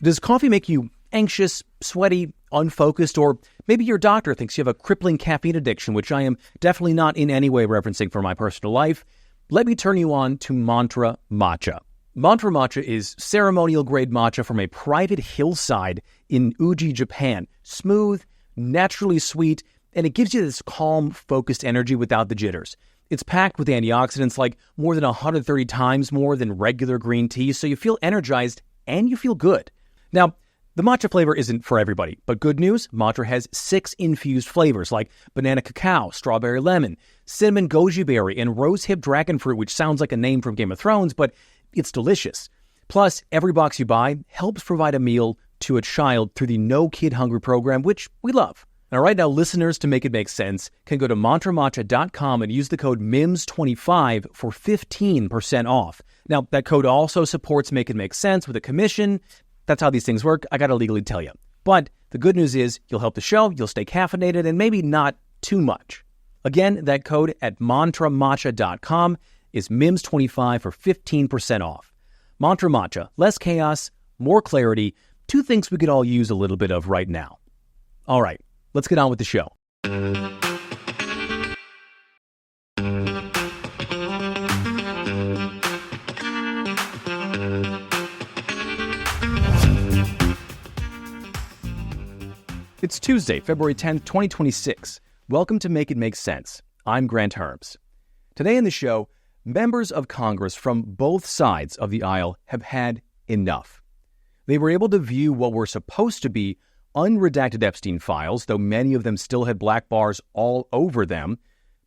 Does coffee make you anxious, sweaty, unfocused, or maybe your doctor thinks you have a crippling caffeine addiction, which I am definitely not in any way referencing for my personal life? Let me turn you on to Mantra Matcha. Mantra Matcha is ceremonial-grade matcha from a private hillside in Uji, Japan. Smooth, naturally sweet, and it gives you this calm, focused energy without the jitters. It's packed with antioxidants like more than 130 times more than regular green tea, so you feel energized and you feel good. Now, the matcha flavor isn't for everybody, but good news, Matcha has 6 infused flavors like banana cacao, strawberry lemon, cinnamon goji berry, and rosehip dragon fruit, which sounds like a name from Game of Thrones, but it's delicious. Plus, every box you buy helps provide a meal to a child through the No Kid Hungry program, which we love. Now, right now, listeners to Make It Make Sense can go to mantramatcha.com and use the code MIMS25 for 15% off. Now, that code also supports Make It Make Sense with a commission. That's how these things work. I got to legally tell you. But the good news is you'll help the show, you'll stay caffeinated, and maybe not too much. Again, that code at mantramatcha.com is MIMS25 for 15% off. Mantra Matcha, less chaos, more clarity, 2 things we could all use a little bit of right now. All right, let's get on with the show. It's Tuesday, February 10th, 2026. Welcome to Make It Make Sense. I'm Grant Herms. Today in the show, members of Congress from both sides of the aisle have had enough. They were able to view what were supposed to be unredacted Epstein files, though many of them still had black bars all over them,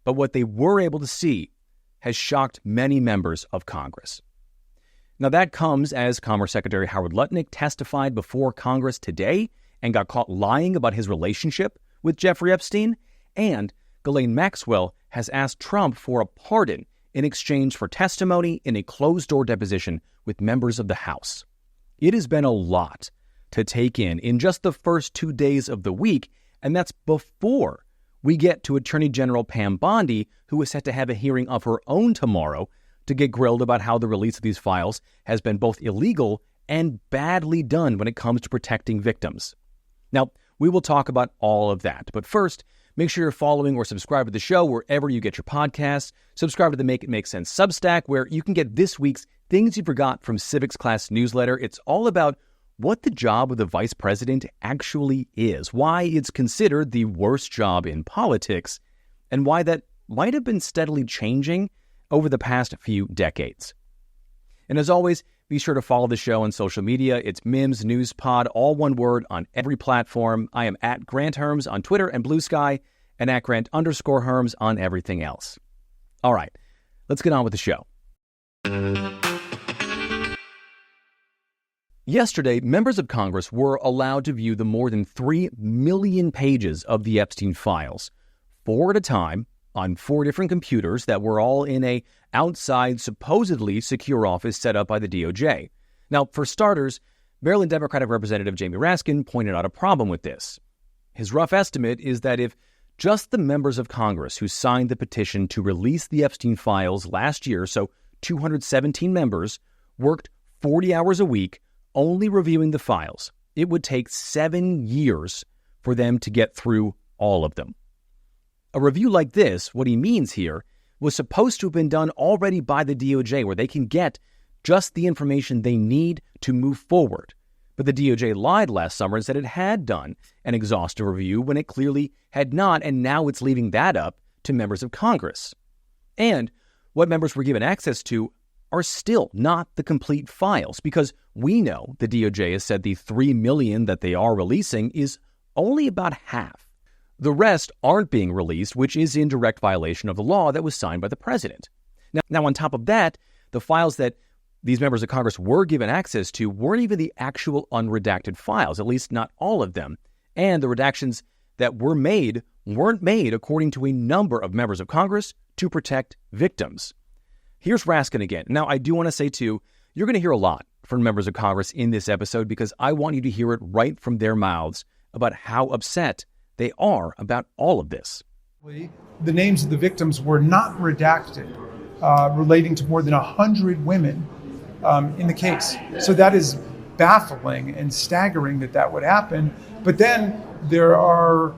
but what they were able to see has shocked many members of Congress. Now that comes as Commerce Secretary Howard Lutnick testified before Congress today and got caught lying about his relationship with Jeffrey Epstein, and Ghislaine Maxwell has asked Trump for a pardon in exchange for testimony in a closed-door deposition with members of the House. It has been a lot to take in just the first 2 days of the week, and that's before we get to Attorney General Pam Bondi, who is set to have a hearing of her own tomorrow to get grilled about how the release of these files has been both illegal and badly done when it comes to protecting victims. Now, we will talk about all of that, but first, make sure you're following or subscribe to the show wherever you get your podcasts. Subscribe to the Make It Make Sense Substack, where you can get this week's Things You Forgot from Civics class newsletter. It's all about what the job of the vice president actually is, why it's considered the worst job in politics, and why that might have been steadily changing over the past few decades. And as always, be sure to follow the show on social media. It's Mims News Pod, all one word on every platform. I am at Grant Herms on Twitter and Blue Sky, and at Grant_Herms on everything else. All right, let's get on with the show. Yesterday, members of Congress were allowed to view the more than 3 million pages of the Epstein files, 4 at a time, on 4 different computers that were all in a outside, supposedly secure office set up by the DOJ. Now, for starters, Maryland Democratic Representative Jamie Raskin pointed out a problem with this. His rough estimate is that if just the members of Congress who signed the petition to release the Epstein files last year, so 217 members, worked 40 hours a week only reviewing the files, it would take 7 years for them to get through all of them. A review like this, what he means here, was supposed to have been done already by the DOJ, where they can get just the information they need to move forward. But the DOJ lied last summer and said it had done an exhaustive review when it clearly had not, and now it's leaving that up to members of Congress. And what members were given access to are still not the complete files, because we know the DOJ has said the 3 million that they are releasing is only about half. The rest aren't being released, which is in direct violation of the law that was signed by the president. Now, on top of that, the files that these members of Congress were given access to weren't even the actual unredacted files, at least not all of them. And the redactions that were made weren't made according to a number of members of Congress to protect victims. Here's Raskin again. Now, I do want to say, too, you're going to hear a lot from members of Congress in this episode because I want you to hear it right from their mouths about how upset they are about all of this. The names of the victims were not redacted, relating to more than 100 women in the case. So that is baffling and staggering that would happen. But then there are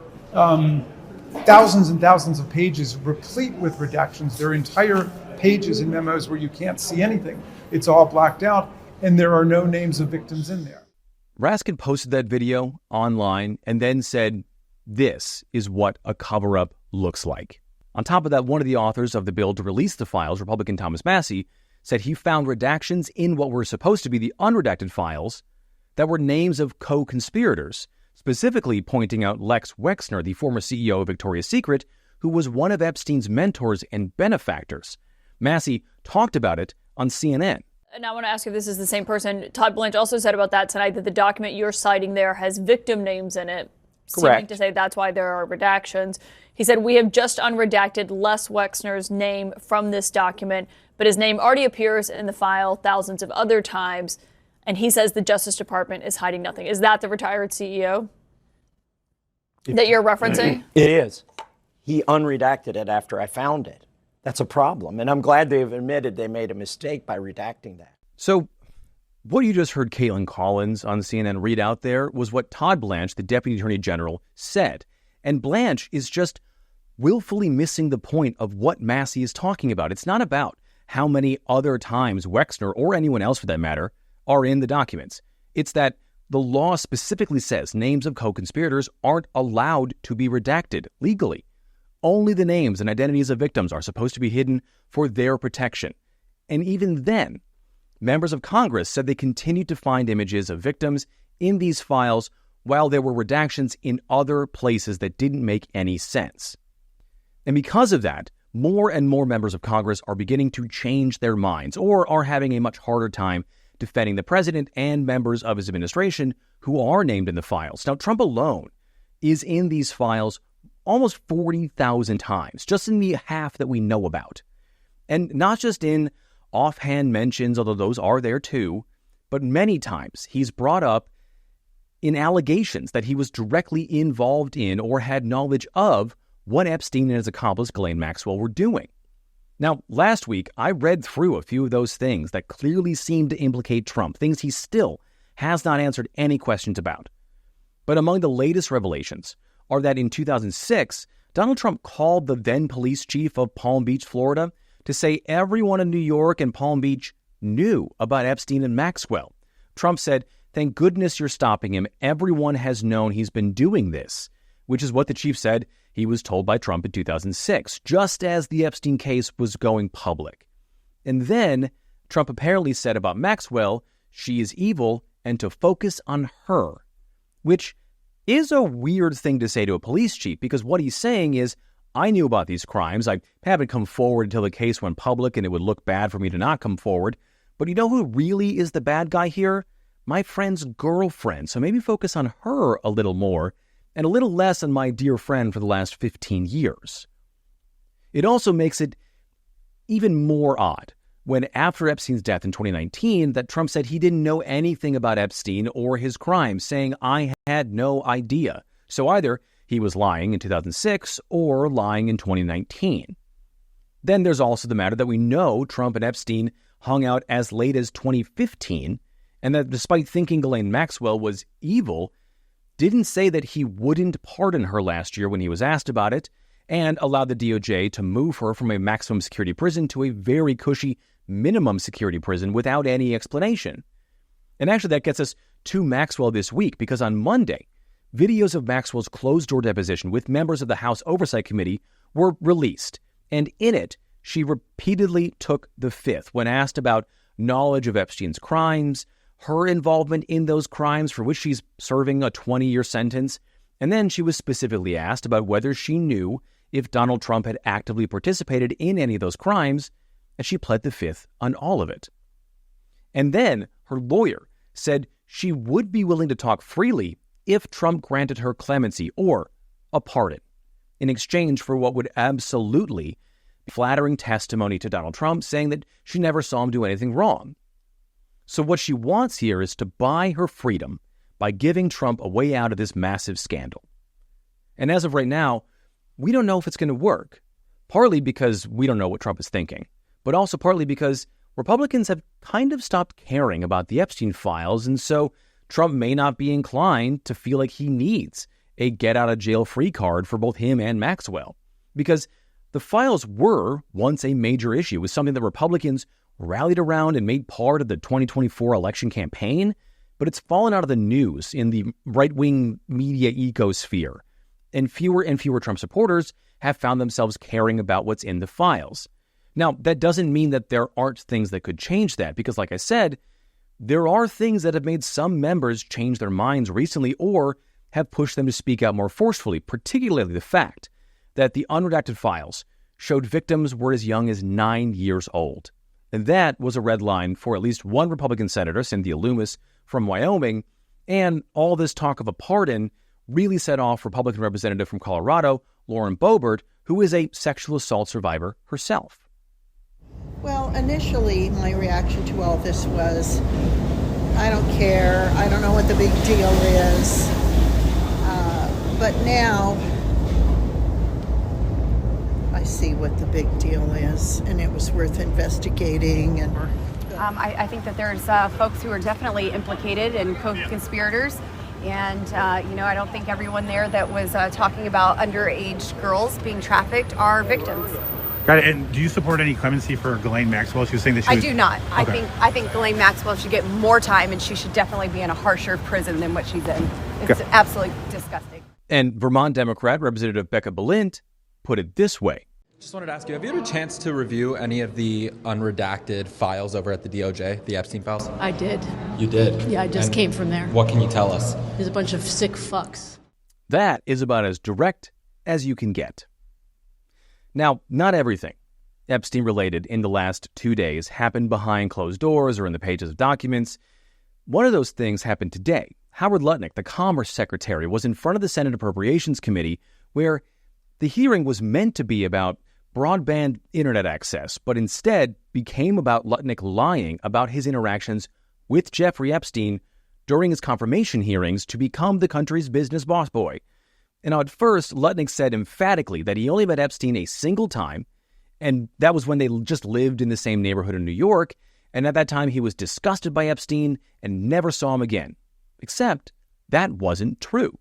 thousands and thousands of pages replete with redactions. There are entire pages and memos where you can't see anything. It's all blacked out, and there are no names of victims in there. Raskin posted that video online and then said, "This is what a cover-up looks like." On top of that, one of the authors of the bill to release the files, Republican Thomas Massie, said he found redactions in what were supposed to be the unredacted files that were names of co-conspirators, specifically pointing out Lex Wexner, the former CEO of Victoria's Secret, who was one of Epstein's mentors and benefactors. Massie talked about it on CNN. And I want to ask if this is the same person. Todd Blanche also said about that tonight that the document you're citing there has victim names in it. Correct. Seeming to say that's why there are redactions. He said, "We have just unredacted Les Wexner's name from this document, but his name already appears in the file thousands of other times." And he says the Justice Department is hiding nothing. Is that the retired CEO that you're referencing? It is. He unredacted it after I found it. That's a problem. And I'm glad they've admitted they made a mistake by redacting that. So what you just heard Caitlin Collins on CNN read out there was what Todd Blanche, the Deputy Attorney General, said. And Blanche is just willfully missing the point of what Massie is talking about. It's not about how many other times Wexner, or anyone else for that matter, are in the documents. It's that the law specifically says names of co-conspirators aren't allowed to be redacted legally. Only the names and identities of victims are supposed to be hidden for their protection. And even then, members of Congress said they continued to find images of victims in these files while there were redactions in other places that didn't make any sense. And because of that, more and more members of Congress are beginning to change their minds or are having a much harder time defending the president and members of his administration who are named in the files. Now, Trump alone is in these files almost 40,000 times, just in the half that we know about. And not just in offhand mentions, although those are there too, but many times he's brought up in allegations that he was directly involved in or had knowledge of what Epstein and his accomplice Ghislaine Maxwell were doing. Now, last week, I read through a few of those things that clearly seemed to implicate Trump, things he still has not answered any questions about. But among the latest revelations are that in 2006, Donald Trump called the then police chief of Palm Beach, Florida, to say everyone in New York and Palm Beach knew about Epstein and Maxwell. Trump said, "Thank goodness you're stopping him. Everyone has known he's been doing this," which is what the chief said he was told by Trump in 2006, just as the Epstein case was going public. And then Trump apparently said about Maxwell, she is evil and to focus on her, which is a weird thing to say to a police chief, because what he's saying is, I knew about these crimes. I haven't come forward until the case went public, and it would look bad for me to not come forward. But you know who really is the bad guy here? My friend's girlfriend. So maybe focus on her a little more and a little less on my dear friend for the last 15 years. It also makes it even more odd when after Epstein's death in 2019 that Trump said he didn't know anything about Epstein or his crimes, saying, "I had no idea." So either he was lying in 2006 or lying in 2019. Then there's also the matter that we know Trump and Epstein hung out as late as 2015, and that despite thinking Ghislaine Maxwell was evil, didn't say that he wouldn't pardon her last year when he was asked about it, and allowed the DOJ to move her from a maximum security prison to a very cushy minimum security prison without any explanation. And actually that gets us to Maxwell this week, because on Monday, videos of Maxwell's closed-door deposition with members of the House Oversight Committee were released, and in it, she repeatedly took the fifth when asked about knowledge of Epstein's crimes, her involvement in those crimes for which she's serving a 20-year sentence, and then she was specifically asked about whether she knew if Donald Trump had actively participated in any of those crimes, and she pled the fifth on all of it. And then her lawyer said she would be willing to talk freely if Trump granted her clemency or a pardon in exchange for what would absolutely be flattering testimony to Donald Trump, saying that she never saw him do anything wrong. So what she wants here is to buy her freedom by giving Trump a way out of this massive scandal. And as of right now, we don't know if it's going to work, partly because we don't know what Trump is thinking, but also partly because Republicans have kind of stopped caring about the Epstein files, and so Trump may not be inclined to feel like he needs a get-out-of-jail-free card for both him and Maxwell. Because the files were once a major issue. It was something that Republicans rallied around and made part of the 2024 election campaign, but it's fallen out of the news in the right-wing media ecosphere. And fewer Trump supporters have found themselves caring about what's in the files. Now, that doesn't mean that there aren't things that could change that, because like I said, there are things that have made some members change their minds recently or have pushed them to speak out more forcefully, particularly the fact that the unredacted files showed victims were as young as 9 years old. And that was a red line for at least one Republican senator, Cynthia Loomis, from Wyoming, and all this talk of a pardon really set off Republican Representative from Colorado, Lauren Boebert, who is a sexual assault survivor herself. Well, initially, my reaction to all this was, I don't care. I don't know what the big deal is. But now, I see what the big deal is, and it was worth investigating. And I think that there's folks who are definitely implicated and co-conspirators. And, I don't think everyone there that was talking about underage girls being trafficked are victims. Got it. And do you support any clemency for Ghislaine Maxwell? She was saying that I do not. Okay. I think Ghislaine Maxwell should get more time, and she should definitely be in a harsher prison than what she's in. It's absolutely disgusting. And Vermont Democrat Representative Becca Balint put it this way. Just wanted to ask you, have you had a chance to review any of the unredacted files over at the DOJ, the Epstein files? I did. You did? Yeah, I just came from there. What can you tell us? There's a bunch of sick fucks. That is about as direct as you can get. Now, not everything Epstein-related in the last 2 days happened behind closed doors or in the pages of documents. One of those things happened today. Howard Lutnick, the Commerce Secretary, was in front of the Senate Appropriations Committee where the hearing was meant to be about broadband internet access, but instead became about Lutnick lying about his interactions with Jeffrey Epstein during his confirmation hearings to become the country's business boss boy. And at first, Lutnick said emphatically that he only met Epstein a single time, and that was when they just lived in the same neighborhood in New York, and at that time he was disgusted by Epstein and never saw him again. Except that wasn't true.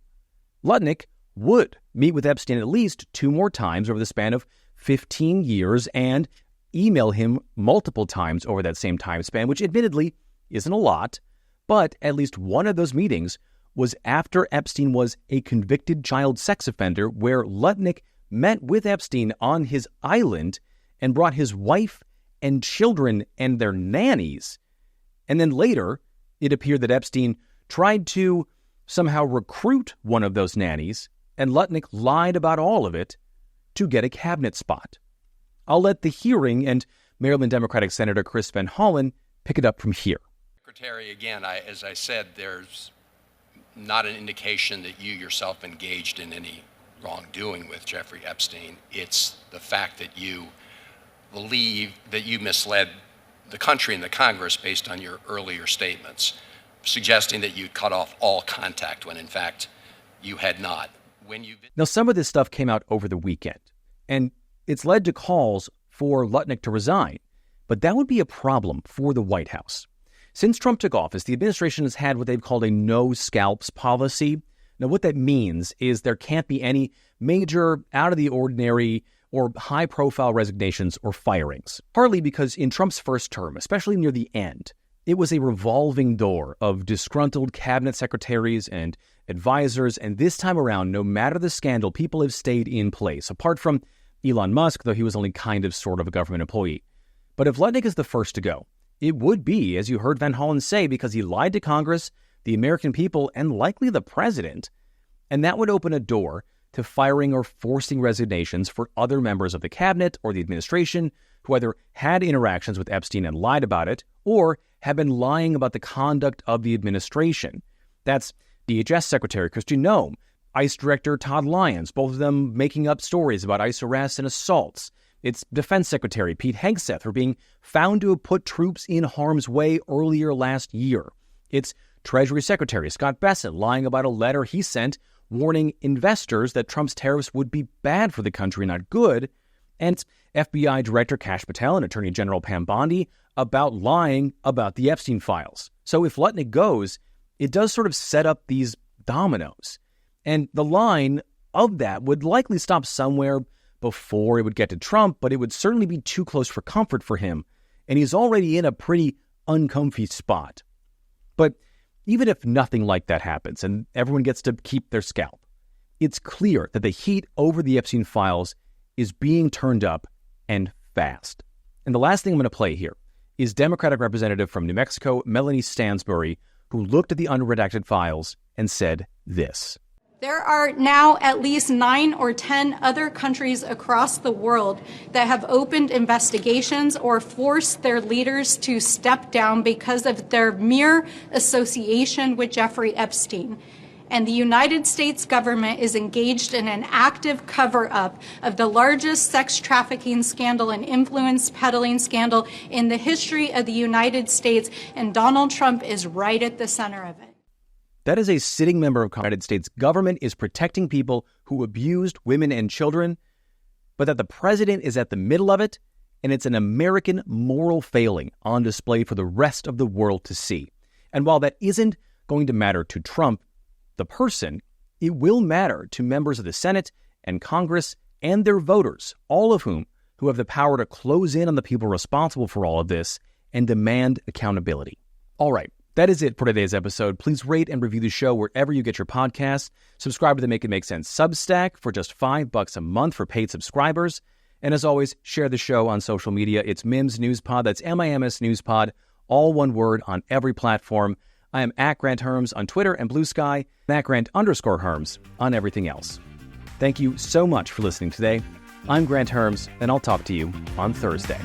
Lutnick would meet with Epstein at least 2 more times over the span of 15 years and email him multiple times over that same time span, which admittedly isn't a lot, but at least one of those meetings was after Epstein was a convicted child sex offender, where Lutnick met with Epstein on his island and brought his wife and children and their nannies. And then later, it appeared that Epstein tried to somehow recruit one of those nannies, and Lutnick lied about all of it to get a cabinet spot. I'll let the hearing and Maryland Democratic Senator Chris Van Hollen pick it up from here. Secretary, again, as I said, there's not an indication that you yourself engaged in any wrongdoing with Jeffrey Epstein. It's the fact that you believe that you misled the country and the Congress based on your earlier statements, suggesting that you cut off all contact when in fact you had not. Now, some of this stuff came out over the weekend, and it's led to calls for Lutnick to resign, but that would be a problem for the White House. Since Trump took office, the administration has had what they've called a no-scalps policy. Now, what that means is there can't be any major, out-of-the-ordinary, or high-profile resignations or firings, partly because in Trump's first term, especially near the end, it was a revolving door of disgruntled cabinet secretaries and advisors, and this time around, no matter the scandal, people have stayed in place, apart from Elon Musk, though he was only kind of sort of a government employee. But if Lutnick is the first to go, it would be, as you heard Van Hollen say, because he lied to Congress, the American people, and likely the president, and that would open a door to firing or forcing resignations for other members of the cabinet or the administration who either had interactions with Epstein and lied about it, or have been lying about the conduct of the administration. That's DHS Secretary Kristi Noem, ICE Director Todd Lyons, both of them making up stories about ICE arrests and assaults. It's Defense Secretary Pete Hegseth for being found to have put troops in harm's way earlier last year. It's Treasury Secretary Scott Bessent lying about a letter he sent warning investors that Trump's tariffs would be bad for the country, not good. and FBI Director Kash Patel and Attorney General Pam Bondi about lying about the Epstein files. So if letting it goes, it does sort of set up these dominoes. And the line of that would likely stop somewhere before it would get to Trump, but it would certainly be too close for comfort for him. And he's already in a pretty uncomfy spot. But even if nothing like that happens and everyone gets to keep their scalp, it's clear that the heat over the Epstein files is being turned up and fast. And the last thing I'm going to play here is Democratic Representative from New Mexico, Melanie Stansbury, who looked at the unredacted files and said this. There are now at least 9 or 10 other countries across the world that have opened investigations or forced their leaders to step down because of their mere association with Jeffrey Epstein. And the United States government is engaged in an active cover-up of the largest sex trafficking scandal and influence peddling scandal in the history of the United States, and Donald Trump is right at the center of it. That is a sitting member of the United States government is protecting people who abused women and children, but that the president is at the middle of it, and it's an American moral failing on display for the rest of the world to see. And while that isn't going to matter to Trump, the person, it will matter to members of the Senate and Congress and their voters, all of whom who have the power to close in on the people responsible for all of this and demand accountability. All right, that is it for today's episode. Please rate and review the show wherever you get your podcasts. Subscribe to the Make It Make Sense Substack for just $5 a month for paid subscribers. And as always, share the show on social media. It's Mims News Pod. That's MIMS News Pod, all one word on every platform. I am at Grant Herms on Twitter and Blue Sky, and at Grant_Herms on everything else. Thank you so much for listening today. I'm Grant Herms, and I'll talk to you on Thursday.